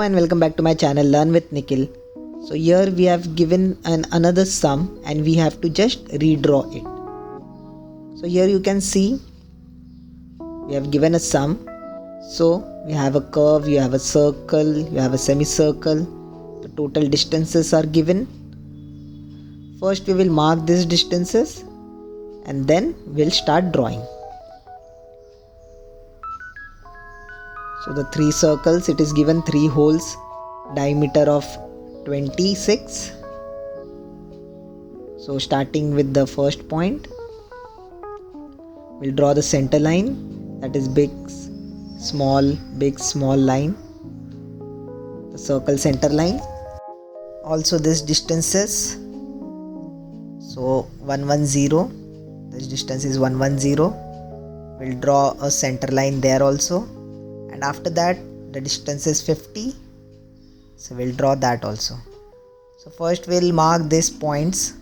and welcome back to my channel Learn with Nikhil. So here we have given another sum and we have to just redraw it. So here you can see we have given a sum. So we have a curve, you have a circle, you have a semicircle. The total distances are given. First we will mark these distances and then we'll start drawing. So the three circles, it is given 3 holes, diameter of 26. So starting with the first point, we'll draw the center line, that is big small line, the circle center line. Also this distances, so 110, this distance is 110. We'll draw a center line there also, and after that the distance is 50, so we'll draw that also. So first we'll mark these points,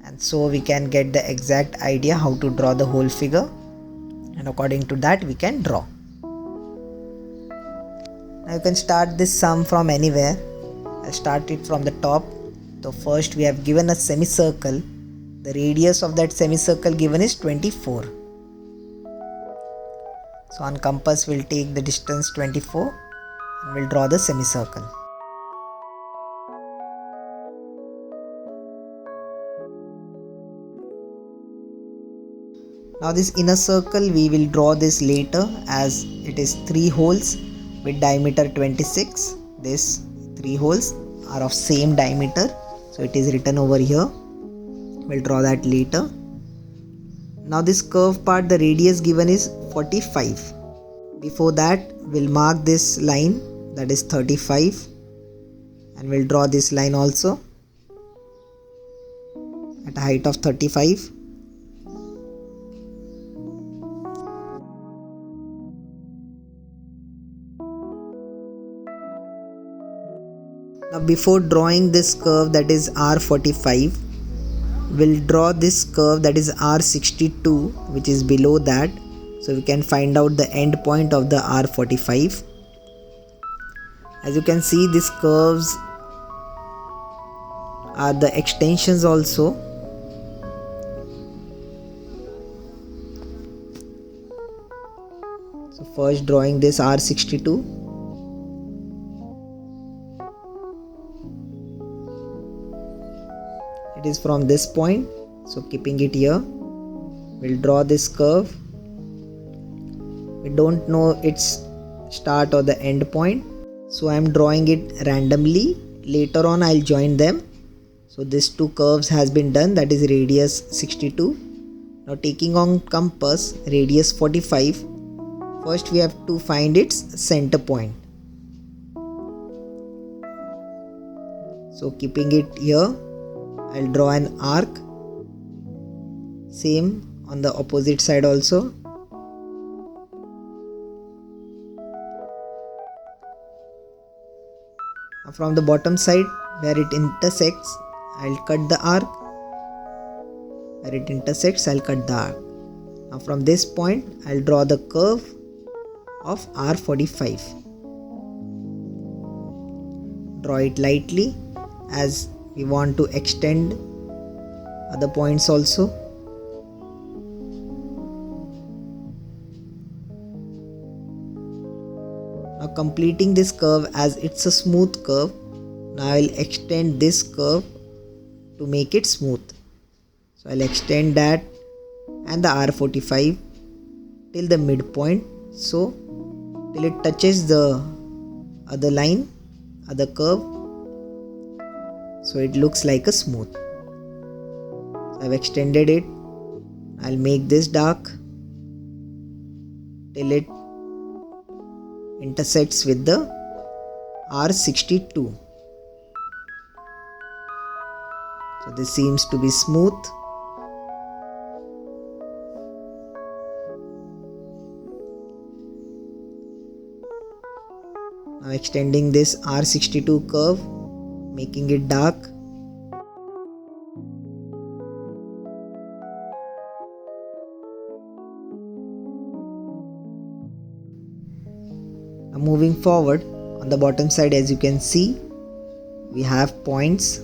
and so we can get the exact idea how to draw the whole figure, and according to that we can draw. Now you can start this sum from anywhere. I'll start it from the top. So first we have given a semicircle. The radius of that semicircle given is 24. So on compass we'll take the distance 24 and we'll draw the semicircle. Now this inner circle we will draw this later, as it is 3 holes with diameter 26. These 3 holes are of same diameter, so it is written over here. We'll draw that later. Now this curve part, the radius given is 45. Before that we'll mark this line, that is 35, and we'll draw this line also at a height of 35. Now before drawing this curve, that is R45, we'll draw this curve, that is R62, which is below that, so we can find out the end point of the R45. As you can see, these curves are the extensions also. So first drawing this R62. It is from this point, so keeping it here, we'll draw this curve. We don't know its start or the end point, so I am drawing it randomly. Later on I'll join them. So this 2 curves has been done, that is radius 62. Now taking on compass radius 45, first we have to find its center point. So keeping it here, I'll draw an arc, same on the opposite side also. Now from the bottom side where it intersects, I'll cut the arc. Where it intersects, I'll cut the arc. Now from this point, I'll draw the curve of R45. Draw it lightly, as we want to extend other points also. Now completing this curve, as it's a smooth curve, now I'll extend this curve to make it smooth. So I'll extend that and the R45 till the midpoint, so till it touches the other line, other curve, so it looks like a smooth. So I've extended it. I'll make this dark till it intersects with the R62. So this seems to be smooth. Now extending this R62 curve, making it dark. Now moving forward, on On the bottom side, as you can see, we have points.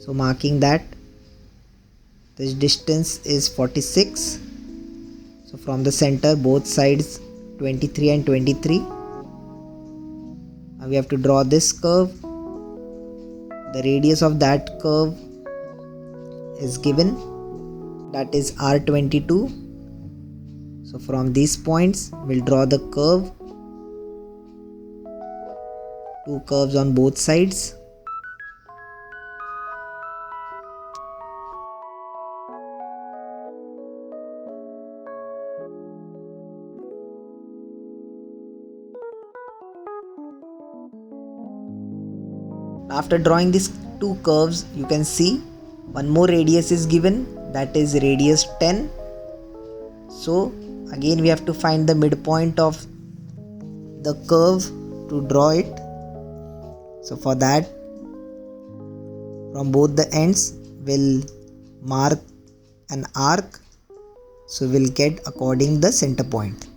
So marking that, this distance is 46. So from the center, both sides 23 and 23. Now we have to draw this curve. The radius of that curve is given, that is R22. So from these points, we'll draw the curve, two curves on both sides. After drawing these two curves, you can see one more radius is given, that is radius 10. So again we have to find the midpoint of the curve to draw it. So for that, from both the ends we'll mark an arc, so we'll get according the center point.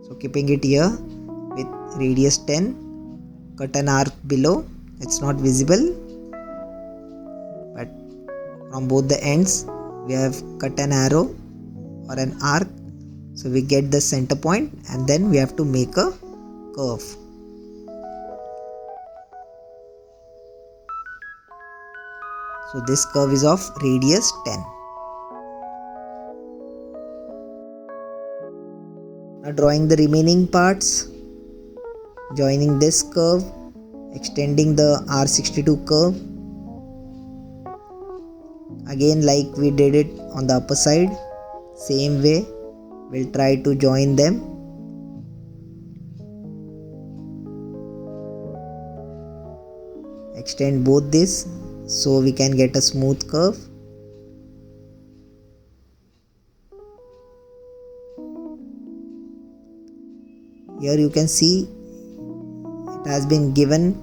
So keeping it here with radius 10, cut an arc below. It's not visible, but from both the ends we have cut an arrow or an arc, so we get the center point, and then we have to make a curve. So this curve is of radius 10. Now drawing the remaining parts, joining this curve, extending the R62 curve. Again, like we did it on the upper side, same way we'll try to join them. Extend both this so we can get a smooth curve. Here you can see it has been given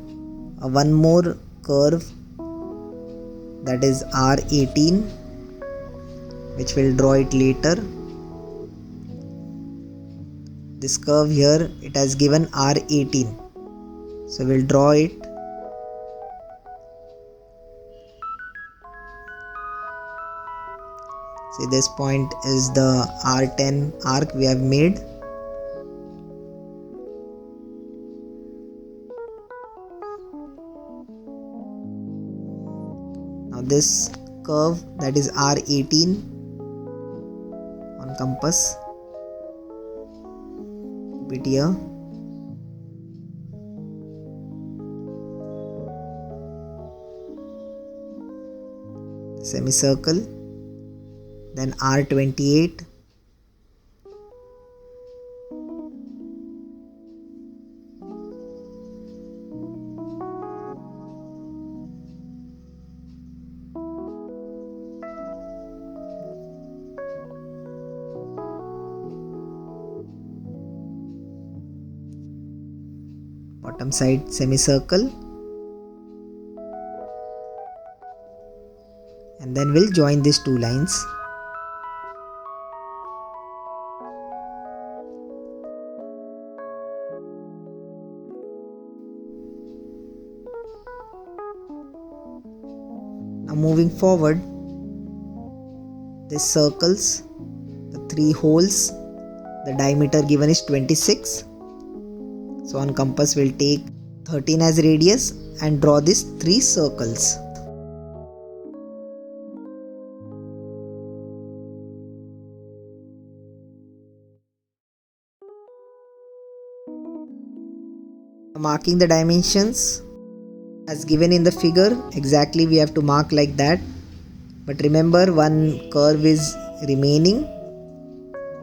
one more curve, that is R18, which we'll draw it later. This curve here, it has given R18, so we'll draw it. See, this point is the R10 arc we have made. Now this curve, that is R18 on compass, keep it here. Semicircle, then R28, bottom side semicircle, and then we'll join these two lines. Now moving forward, these circles, the three holes, the diameter given is 26. So on compass we'll take 13 as radius and draw these three circles. Marking the dimensions as given in the figure, exactly we have to mark like that. But remember, one curve is remaining.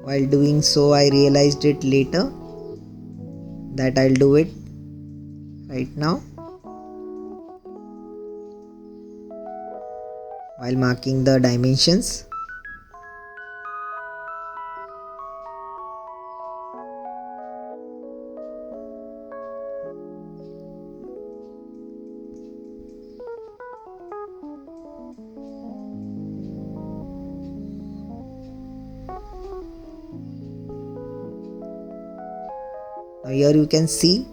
While doing so, I realized it later that I'll do it right now while marking the dimensions. Now here you can see,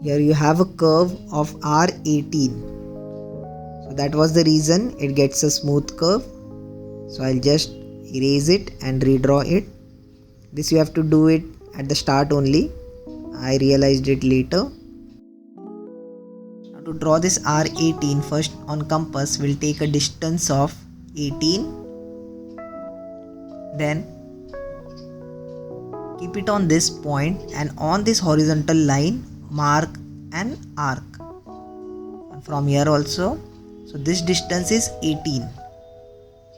here you have a curve of R18. So that was the reason it gets a smooth curve. So I'll just erase it and redraw it. This you have to do it at the start only. I realized it later. Now to draw this R18, first on compass we'll take a distance of 18. Then keep it on this point, and on this horizontal line mark an arc. And from here also, so this distance is 18.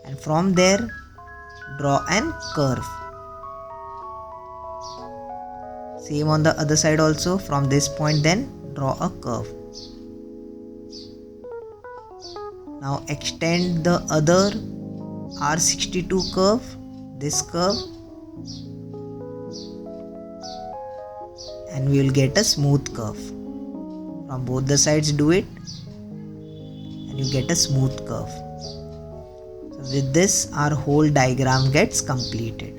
And from there draw an curve. Same on the other side also, from this point then draw a curve. Now extend the other R62 curve, this curve, and we will get a smooth curve. From both the sides do it and you get a smooth curve. So with this our whole diagram gets completed.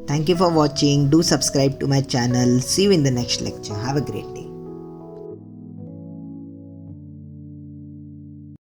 Thank you for watching. Do subscribe to my channel. See you in the next lecture. Have a great day.